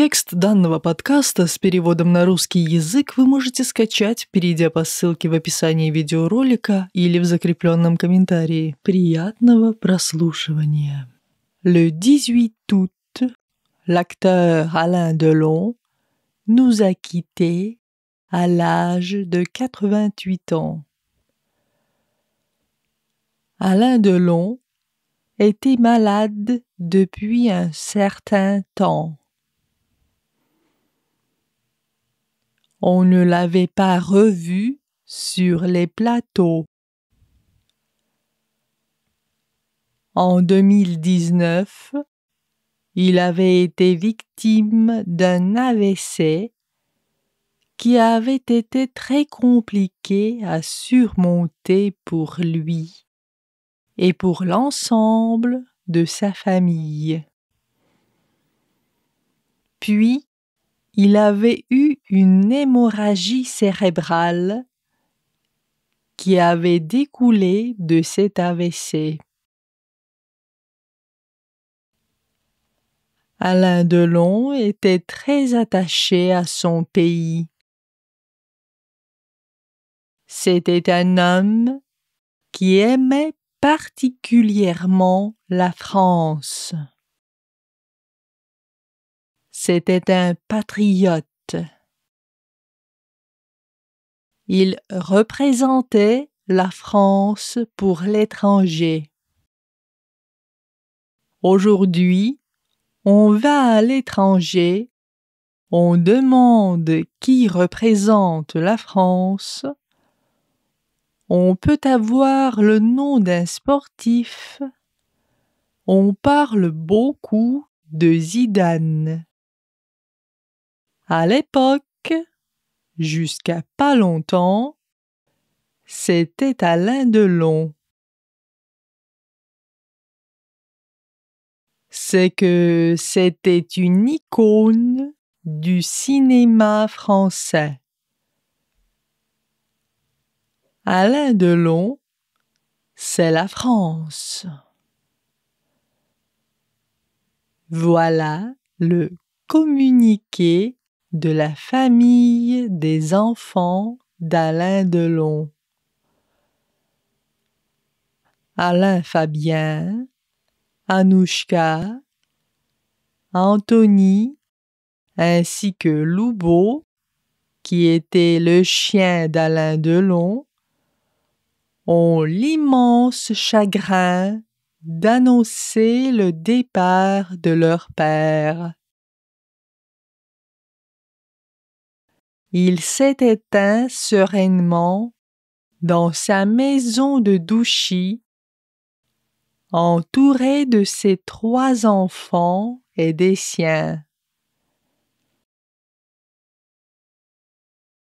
Текст данного подкаста с переводом на русский язык вы можете скачать, перейдя по ссылке в описании видеоролика или в закрепленном комментарии. Приятного прослушивания. Le 18 août, l'acteur Alain Delon nous a quittés à l'âge de 88 ans. Alain Delon était malade depuis un certain temps. On ne l'avait pas revu sur les plateaux. En 2019, il avait été victime d'un AVC qui avait été très compliqué à surmonter pour lui et pour l'ensemble de sa famille. Puis, il avait eu une hémorragie cérébrale qui avait découlé de cet AVC. Alain Delon était très attaché à son pays. C'était un homme qui aimait particulièrement la France. C'était un patriote. Il représentait la France pour l'étranger. Aujourd'hui, on va à l'étranger, on demande qui représente la France, on peut avoir le nom d'un sportif, on parle beaucoup de Zidane. À l'époque, jusqu'à pas longtemps, c'était Alain Delon. C'est que c'était une icône du cinéma français. Alain Delon, c'est la France. Voilà le communiqué de la famille des enfants d'Alain Delon. Alain Fabien, Anouchka, Anthony, ainsi que Loubo, qui était le chien d'Alain Delon, ont l'immense chagrin d'annoncer le départ de leur père. Il s'est éteint sereinement dans sa maison de Douchy, entouré de ses 3 enfants et des siens.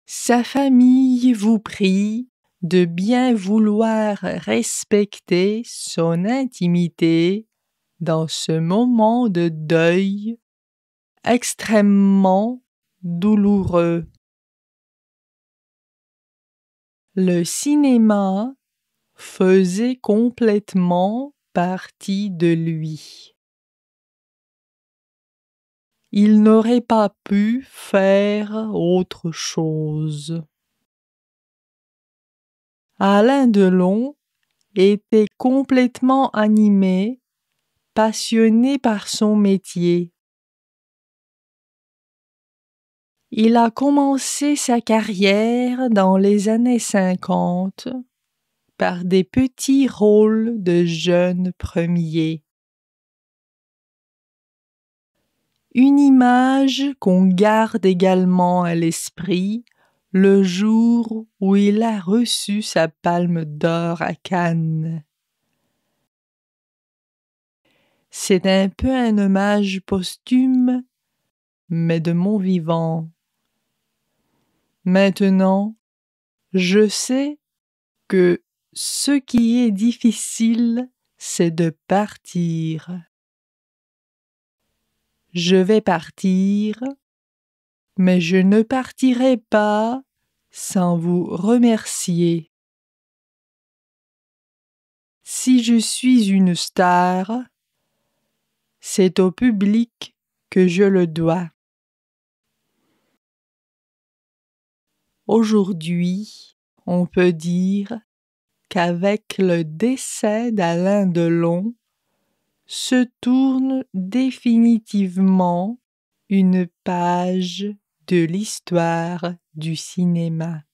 Sa famille vous prie de bien vouloir respecter son intimité dans ce moment de deuil extrêmement douloureux. Le cinéma faisait complètement partie de lui. Il n'aurait pas pu faire autre chose. Alain Delon était complètement animé, passionné par son métier. Il a commencé sa carrière dans les années 50 par des petits rôles de jeunes premiers. Une image qu'on garde également à l'esprit le jour où il a reçu sa Palme d'Or à Cannes. C'est un peu un hommage posthume, mais de mon vivant. Maintenant, je sais que ce qui est difficile, c'est de partir. Je vais partir, mais je ne partirai pas sans vous remercier. Si je suis une star, c'est au public que je le dois. Aujourd'hui, on peut dire qu'avec le décès d'Alain Delon, se tourne définitivement une page de l'histoire du cinéma.